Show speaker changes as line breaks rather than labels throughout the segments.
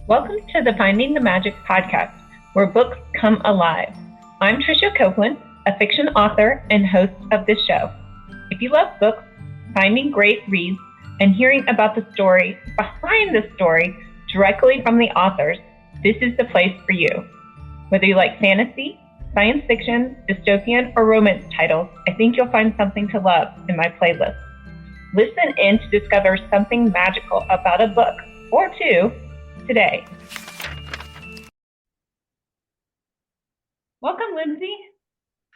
Welcome to the Finding the Magic podcast, where books come alive. I'm Tricia Copeland, a fiction author and host of this show. If you love books, finding great reads, and hearing about the story behind the story directly from the authors, this is the place for you. Whether you like fantasy, science fiction, dystopian, or romance titles, I think you'll find something to love in my playlist. Listen in to discover something magical about a book or two today. Welcome, Lindsay.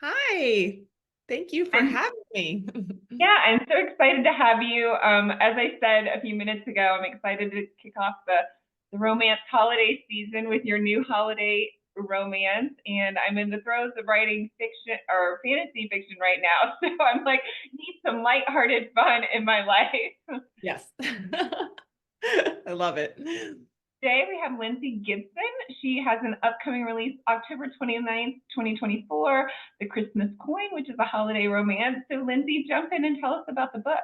Hi, thank you for having me.
Yeah, I'm so excited to have you. As I said a few minutes ago, I'm excited to kick off the romance holiday season with your new holiday romance. And I'm in the throes of writing fiction or fantasy fiction right now. So I'm like, need some lighthearted fun in my life.
Yes, I love it.
Today we have Lindsay Gibson. She has an upcoming release October 29th, 2024, The Christmas Coin, which is a holiday romance. So Lindsay, jump in and tell us about the book.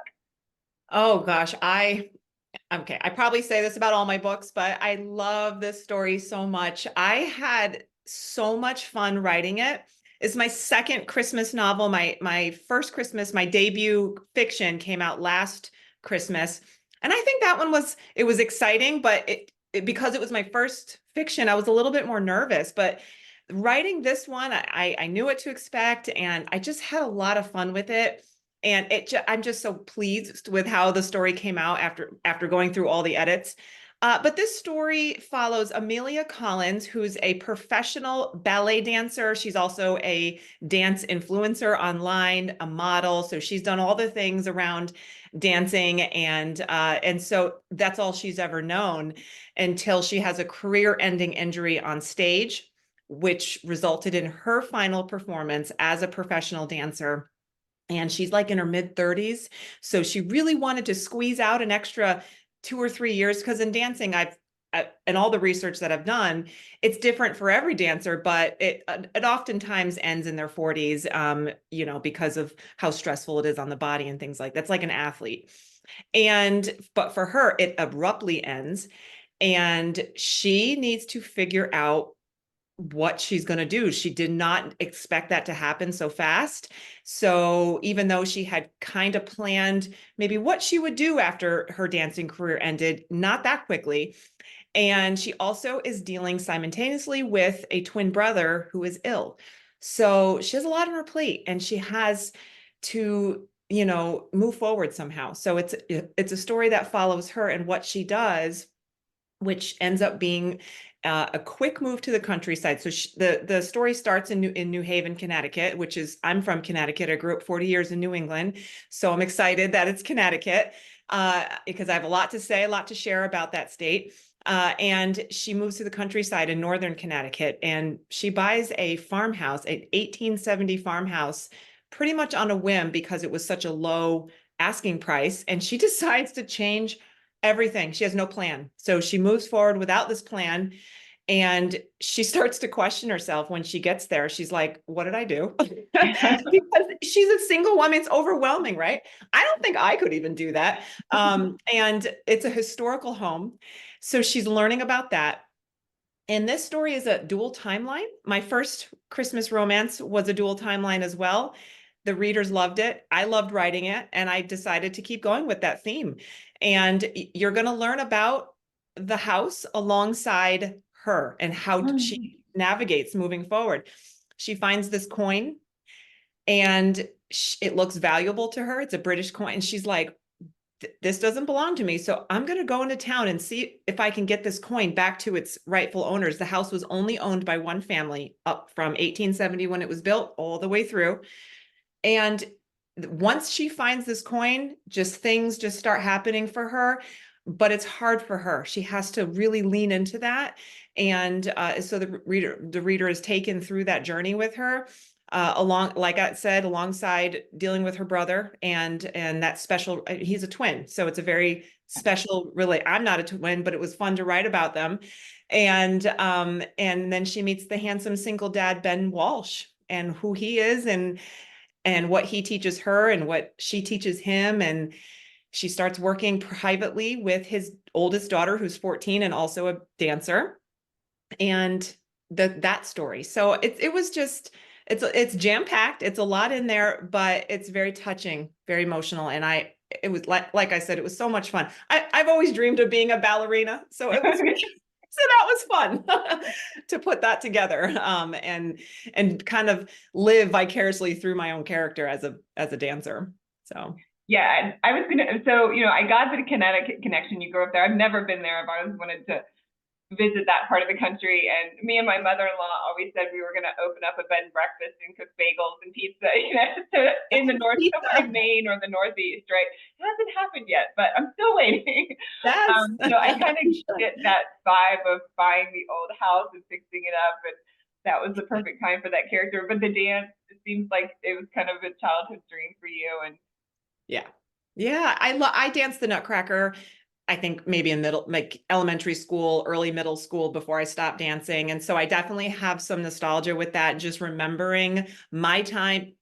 Oh gosh, okay, I probably say this about all my books, but I love this story so much. I had so much fun writing it. It's my second Christmas novel. My first Christmas, my debut fiction came out last Christmas. And I think that one was exciting, but because it was my first fiction, I was a little bit more nervous. But writing this one, I knew what to expect, and I just had a lot of fun with it. And I'm just so pleased with how the story came out after going through all the edits. But this story follows Amelia Collins, who's a professional ballet dancer. She's also a dance influencer online, a model. So she's done all the things around dancing, and so that's all she's ever known until she has a career-ending injury on stage, which resulted in her final performance as a professional dancer. And she's like in her mid-30s. So she really wanted to squeeze out an extra 2 or 3 years, because in dancing, and all the research that I've done, it's different for every dancer, but it oftentimes ends in their 40s, because of how stressful it is on the body and things like that's like an athlete. But for her, it abruptly ends, and she needs to figure out what she's going to do. She did not expect that to happen so fast. So even though she had kind of planned maybe what she would do after her dancing career ended, not that quickly. And she also is dealing simultaneously with a twin brother who is ill. So she has a lot on her plate, and she has to, move forward somehow. So it's a story that follows her and what she does, which ends up being a quick move to the countryside. So the story starts in New Haven, Connecticut, which is, I'm from Connecticut. I grew up 40 years in New England. So I'm excited that it's Connecticut, because I have a lot to say, a lot to share about that state. And she moves to the countryside in northern Connecticut, and she buys a farmhouse, an 1870 farmhouse, pretty much on a whim because it was such a low asking price. And she decides to change everything. She has no plan. So she moves forward without this plan. And she starts to question herself when she gets there. She's like, what did I do? Because she's a single woman. It's overwhelming, right? I don't think I could even do that. And it's a historical home. So she's learning about that. And this story is a dual timeline. My first Christmas romance was a dual timeline as well. The readers loved it. I loved writing it, and I decided to keep going with that theme. And you're going to learn about the house alongside her and how she navigates moving forward. She finds this coin, and it looks valuable to her. It's a British coin. And she's like, this doesn't belong to me. So I'm going to go into town and see if I can get this coin back to its rightful owners. The house was only owned by one family up from 1870 when it was built all the way through. And once she finds this coin, things just start happening for her, but it's hard for her. She has to really lean into that. And so the reader is taken through that journey with her, like I said, alongside dealing with her brother and that special, he's a twin. So it's a very special, really, I'm not a twin, but it was fun to write about them. And then she meets the handsome single dad, Ben Walsh, and who he is, and what he teaches her and what she teaches him. And she starts working privately with oldest daughter who's 14 and also a dancer, and that story. So it was just it's jam-packed. It's a lot in there, but it's very touching, very emotional. And it was like I said, it was so much fun. I've always dreamed of being a ballerina, so it was so that was fun to put that together, and kind of live vicariously through my own character as a dancer. So
Yeah, I was gonna. So I got the Connecticut connection. You grew up there. I've never been there. I've always wanted to visit that part of the country. And me and my mother-in-law always said we were going to open up a bed and breakfast and cook bagels and pizza, in the north, somewhere in Maine or the Northeast, right? It hasn't happened yet, but I'm still waiting.
yes.
I kind of get that vibe of buying the old house and fixing it up, and that was the perfect time for that character. But the dance, it seems like it was kind of a childhood dream for you. And
Yeah. Yeah, I danced the Nutcracker, I think maybe in like elementary school, early middle school before I stopped dancing. And so I definitely have some nostalgia with that, just remembering my time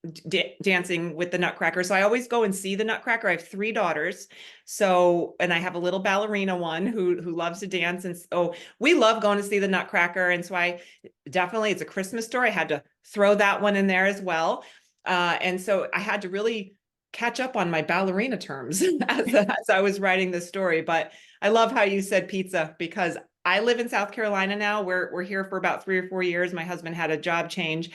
dancing with the Nutcracker. So I always go and see the Nutcracker. I have 3 daughters. So, and I have a little ballerina one who loves to dance. And so we love going to see the Nutcracker. And so it's a Christmas story. I had to throw that one in there as well. And so I had to really catch up on my ballerina terms as I was writing this story. But I love how you said pizza, because I live in South Carolina now. We're here for about 3 or 4 years. My husband had a job change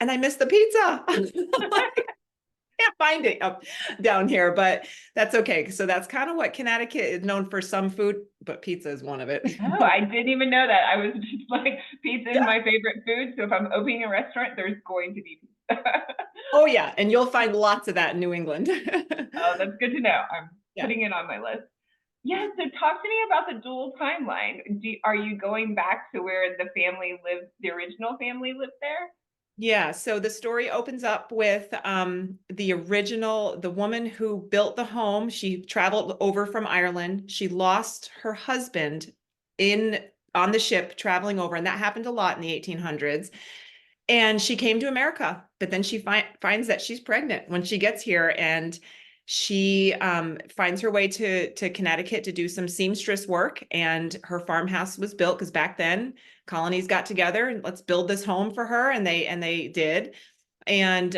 and I miss the pizza. Can't find it up down here, but that's okay. So that's kind of what Connecticut is known for, some food, but pizza is one of it.
oh, I didn't even know that. I was just like, pizza is
Yeah.
my favorite food. So if I'm opening a restaurant, there's going to be pizza.
Oh yeah, and you'll find lots of that in New England.
Oh, that's good to know. I'm
Yeah.
putting it on my list. Yeah, so talk to me about the dual timeline. Are you going back to where the original family lived there?
Yeah, so the story opens up with the woman who built the home. She traveled over from Ireland. She lost her husband on the ship traveling over, and that happened a lot in the 1800s. And she came to America, but then she finds that she's pregnant when she gets here, and she finds her way to Connecticut to do some seamstress work. And her farmhouse was built, because back then colonies got together and let's build this home for her, and they did. And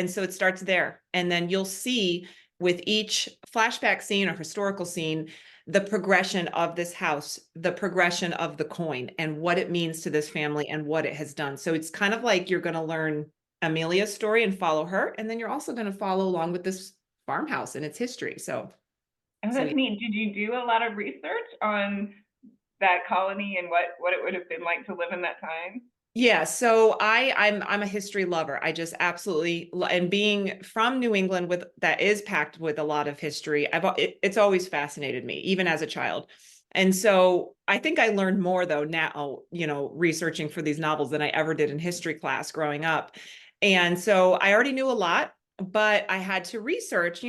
so it starts there, and then you'll see with each flashback scene or historical scene the progression of this house, the progression of the coin, and what it means to this family and what it has done. So it's kind of like you're going to learn Amelia's story and follow her, and then you're also going to follow along with this farmhouse and its history. So
Oh, that's neat. Did you do a lot of research on that colony and what it would have been like to live in that time?
yeah, so I'm a history lover. I just absolutely and being from New England with that is packed with a lot of history. It's always fascinated me, even as a child. And so I think I learned more though now, researching for these novels than I ever did in history class growing up. And so I already knew a lot, but I had to research,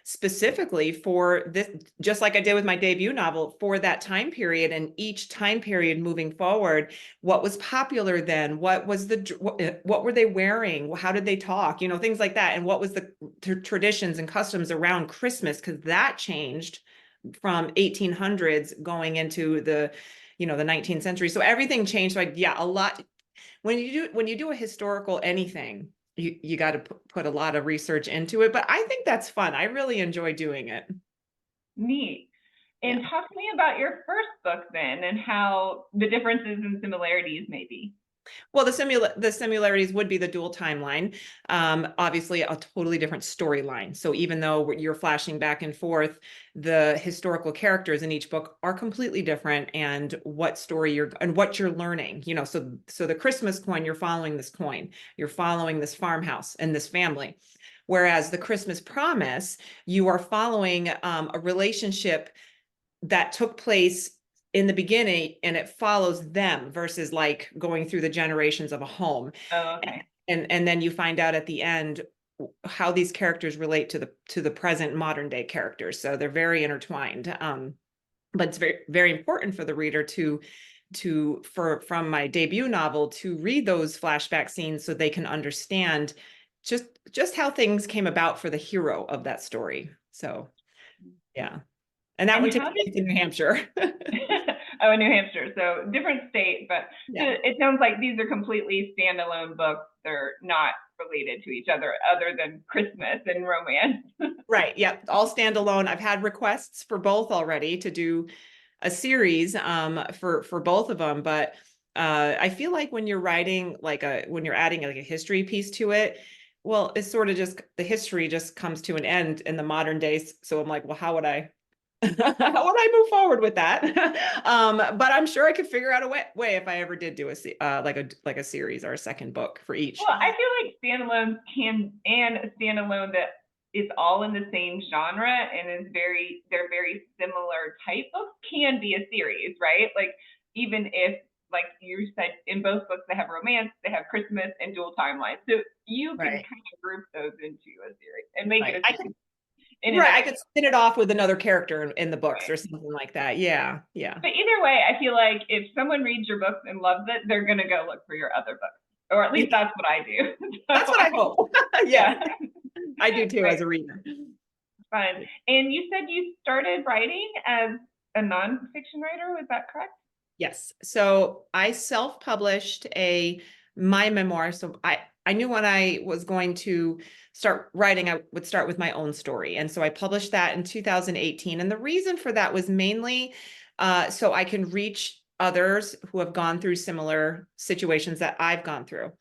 specifically for this, just like I did with my debut novel, for that time period, and each time period moving forward. What was popular then? What were they wearing? How did they talk? Things like that. And what was the traditions and customs around Christmas? Because that changed from 1800s going into the 19th century. So everything changed. So yeah, a lot. When you do a historical anything, you got to put a lot of research into it, but I think that's fun. I really enjoy doing it.
Neat. And
Yeah.
talk to me about your first book then, and how the differences and similarities may be.
Well, the similarities would be the dual timeline. Obviously, a totally different storyline. So even though you're flashing back and forth, the historical characters in each book are completely different, and what you're learning. So the Christmas coin, you're following this coin, you're following this farmhouse and this family. Whereas the Christmas Promise, you are following a relationship that took place in the beginning, and it follows them versus like going through the generations of a home.
Oh, okay.
And then you find out at the end how these characters relate to the present modern day characters. So they're very intertwined. But it's very, very important for the reader from my debut novel to read those flashback scenes so they can understand just how things came about for the hero of that story. So yeah. And that
And
one takes
how did
place in New Hampshire.
oh, in New Hampshire, so different state, but so
Yeah.
it sounds like these are completely standalone books. They're not related to each other than Christmas and romance.
Right. Yeah. All standalone. I've had requests for both already to do a series for both of them, but I feel like when you're writing when you're adding like a history piece to it, well, it's sort of just the history just comes to an end in the modern days. So I'm like, well, how would I how would I move forward with that? But I'm sure I could figure out a way if I ever did do like a series or a second book for each.
Well, I feel like standalones can, and a standalone that is all in the same genre and they're very similar type books can be a series, right? Like even if, like you said, in both books they have romance, they have Christmas and dual timelines, so you can
Right.
kind of group those into a series and make
Right.
it a series in and
Right.
of
I could spin it off with another character in the books
itself.
or something like that. Yeah. Yeah.
But either way, I feel like if someone reads your book and loves it, they're gonna go look for your other books, or at least that's what I do.
That's what I hope.
Yeah,
Yeah. I do too
right,
as a reader.
fun. And you said you started writing as a nonfiction writer. Was that correct?
Yes. So I self-published my memoir. So I knew when I was going to start writing, I would start with my own story. And so I published that in 2018. And the reason for that was mainly so I can reach others who have gone through similar situations that I've gone through.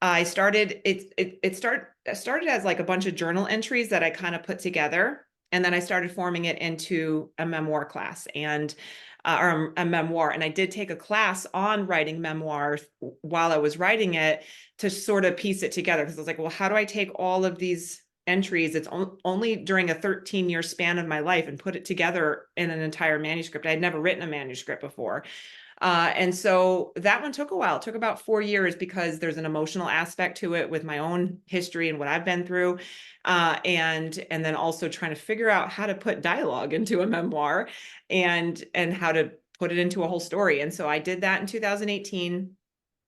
I started it started as like a bunch of journal entries that I kind of put together, and then I started forming it into a memoir class and or a memoir. And I did take a class on writing memoirs while I was writing it to sort of piece it together, because I was like, well, how do I take all of these entries? It's only during a 13-year span of my life and put it together in an entire manuscript. I had never written a manuscript before. And so that one took a while. It took about 4 years because there's an emotional aspect to it with my own history and what I've been through. And then also trying to figure out how to put dialogue into a memoir and how to put it into a whole story. And so I did that in 2018.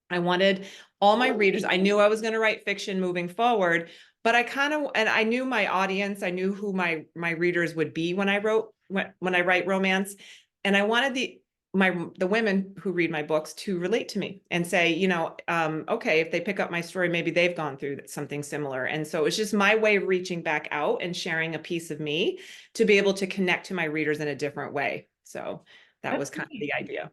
I wanted all my readers, I knew I was going to write fiction moving forward, but and I knew my audience, I knew who my readers would be when I write romance. And I wanted the women who read my books to relate to me and say, okay, if they pick up my story, maybe they've gone through something similar. And so it's just my way of reaching back out and sharing a piece of me to be able to connect to my readers in a different way. So that was kind of the idea.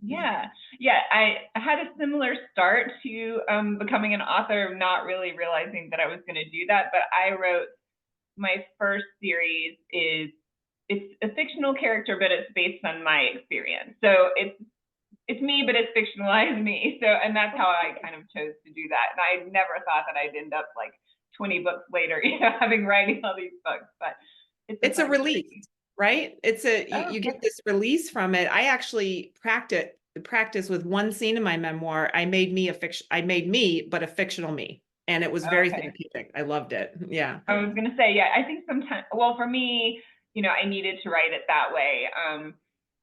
Yeah, yeah. I had a similar start to becoming an author, not really realizing that I was going to do that. But I wrote my first series it's a fictional character, but it's based on my experience. So it's me, but it's fictionalized me. So, and that's how I kind of chose to do that. And I never thought that I'd end up like 20 books later, having writing all these books. But
it's a release, right? You
okay.
get this release from it. I actually practice with one scene in my memoir. I made me, but a fictional me. And it was very therapeutic. I loved it. Yeah.
I was going to say, yeah, I think sometimes, well, for me, I needed to write it that way.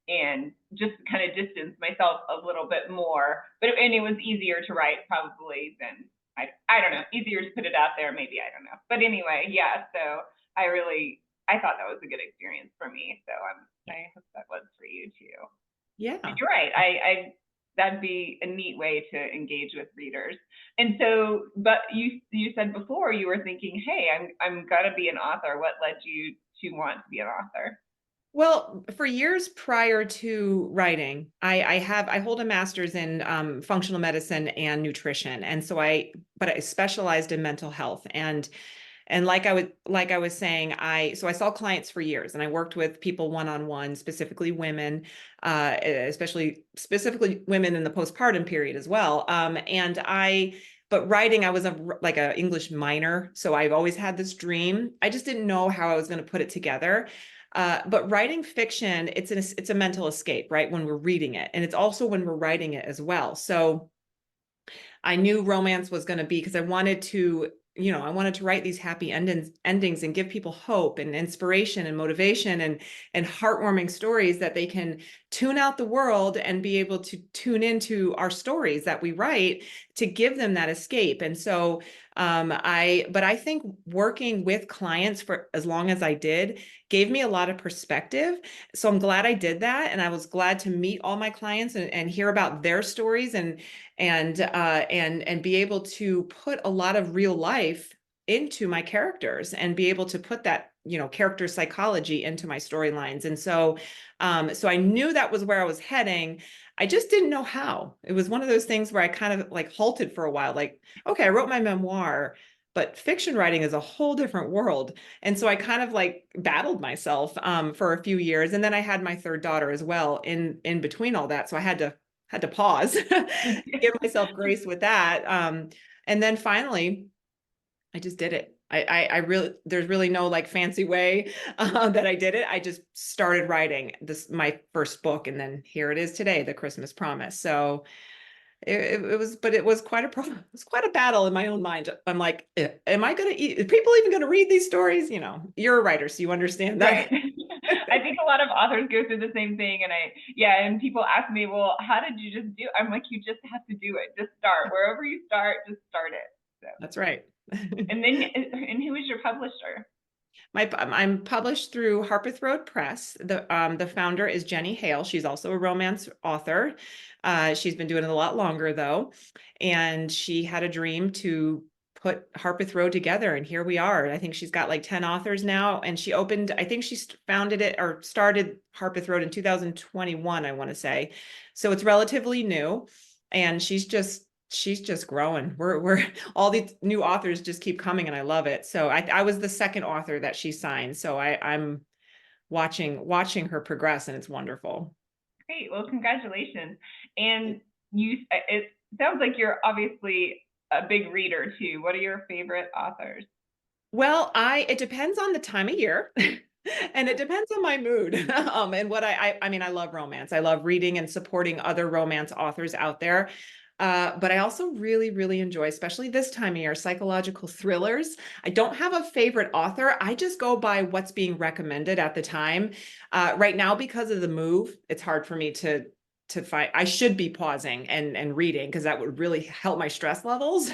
And just kind of distance myself a little bit more, and it was easier to write probably than I don't know, easier to put it out there. Maybe, I don't know. But anyway, yeah. So I thought that was a good experience for me. So I hope that was for you too.
Yeah.
And you're right. I that'd be a neat way to engage with readers. And so, but you said before you were thinking, hey, I'm gonna be an author. What led you to want to be an author?
Well, for years prior to writing, I hold a master's in functional medicine and nutrition, and so but I specialized in mental health. And like I was saying, I saw clients for years, and I worked with people one-on-one, specifically women, specifically women in the postpartum period as well. But writing, I was like a English minor, so I've always had this dream. I just didn't know how I was going to put it together. But writing fiction, it's a mental escape, right? When we're reading it, and it's also when we're writing it as well. So I knew romance was going to be, because I wanted to write these happy endings and give people hope and inspiration and motivation and heartwarming stories that they can tune out the world and be able to tune into our stories that we write to give them that escape. And so But I think working with clients for as long as I did gave me a lot of perspective. So I'm glad I did that. And I was glad to meet all my clients and hear about their stories and be able to put a lot of real life into my characters and be able to put that, character psychology into my storylines. And so I knew that was where I was heading. I just didn't know how. It was one of those things where I kind of like halted for a while, like, okay, I wrote my memoir, but fiction writing is a whole different world. And so I kind of like battled myself for a few years. And then I had my third daughter as well in between all that. So I had to pause, give myself grace with that. And then finally, I just did it. I really, there's really no like fancy way that I did it. I just started writing my first book, and then here it is today, The Christmas Promise. So it was quite it was quite a battle in my own mind. I'm like, am I going to eat? Are people even going to read these stories? You're a writer, so you understand that.
Right. I think a lot of authors go through the same thing. And people ask me, well, how did you just do it? I'm like, you just have to do it. Just start. Wherever you start, just start it. So.
That's right.
And who is your publisher?
I'm published through Harpeth Road Press. The founder is Jenny Hale. She's also a romance author. She's been doing it a lot longer though. And she had a dream to put Harpeth Road together, and here we are. I think she's got like 10 authors now, and I think she founded it or started Harpeth Road in 2021, I want to say. So it's relatively new, and she's just growing. We're all these new authors just keep coming, and I love it. So I was the second author that she signed. So I'm watching her progress, and it's wonderful.
Great. Well, congratulations. And it sounds like you're obviously a big reader too. What are your favorite authors?
Well, it depends on the time of year. And it depends on my mood. And what I mean, I love romance. I love reading and supporting other romance authors out there. But I also really, really enjoy, especially this time of year, psychological thrillers. I don't have a favorite author. I just go by what's being recommended at the time. Right now, because of the move, it's hard for me to find. I should be pausing and reading, because that would really help my stress levels.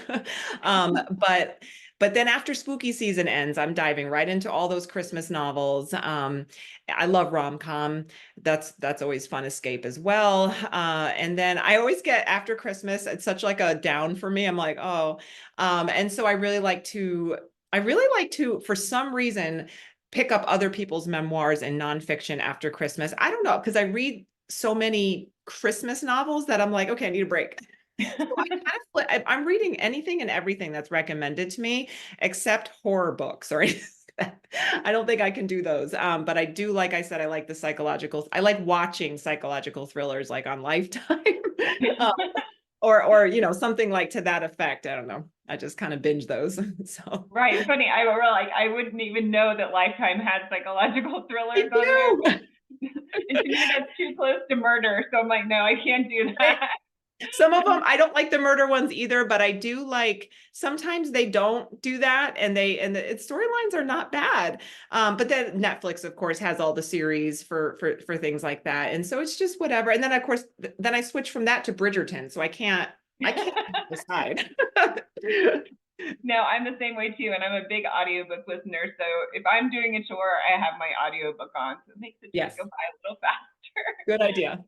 But then after spooky season ends, I'm diving right into all those Christmas novels. I love rom-com. That's always fun escape as well. And then I always get after Christmas, it's such like a down for me. I'm like, oh. And so I really like to, for some reason, pick up other people's memoirs and nonfiction after Christmas. I don't know, because I read so many Christmas novels that I'm like, okay, I need a break. So I'm reading anything and everything that's recommended to me, except horror books or anything. I don't think I can do those. But I do, like I said, I like I like watching psychological thrillers like on Lifetime. Or something like to that effect. I don't know. I just kind of binge those. So
right. Funny. I wouldn't even know that Lifetime had psychological thrillers on there. And to me, that's too close to murder. So I'm like, no, I can't do that.
Some of them, I don't like the murder ones either, but I do like, sometimes they don't do that, and the storylines are not bad. But then Netflix, of course, has all the series for things like that. And so it's just whatever. And then of course, then I switch from that to Bridgerton. So I can't decide.
No, I'm the same way too. And I'm a big audiobook listener. So if I'm doing a chore, I have my audiobook on. So it makes the day go by a little faster.
Good idea.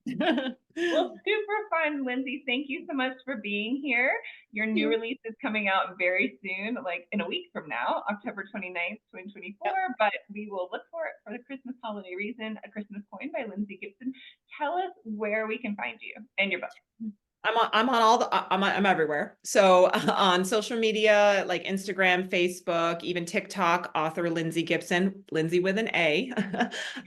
Well, super fun, Lindsay. Thank you so much for being here. Your new release is coming out very soon, like in a week from now, October 29th, 2024. Yep. But we will look for it for the Christmas holiday reason, A Christmas Coin by Lindsay Gibson. Tell us where we can find you and your book.
I'm everywhere. So on social media, like Instagram, Facebook, even TikTok, author Lindsay Gibson, Lindsay with an A.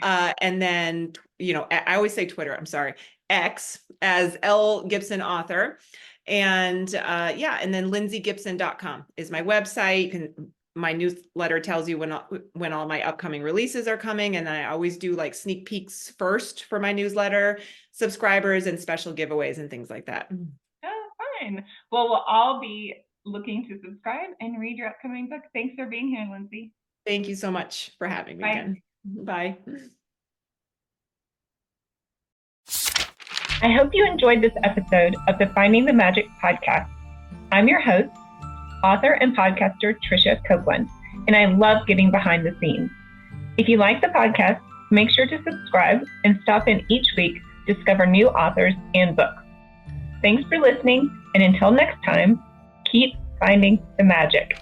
And then, I always say Twitter, I'm sorry, X as L Gibson author. And and then lindsaygibson.com is my website. My newsletter tells you when all my upcoming releases are coming. And I always do like sneak peeks first for my newsletter subscribers and special giveaways and things like that.
Oh, fine. Well, we'll all be looking to subscribe and read your upcoming book. Thanks for being here, Lindsay.
Thank you so much for having me again. Bye.
I hope you enjoyed this episode of the Finding the Magic podcast. I'm your host, author and podcaster Tricia Copeland, and I love getting behind the scenes. If you like the podcast, make sure to subscribe and stop in each week to discover new authors and books. Thanks for listening, and until next time, keep finding the magic.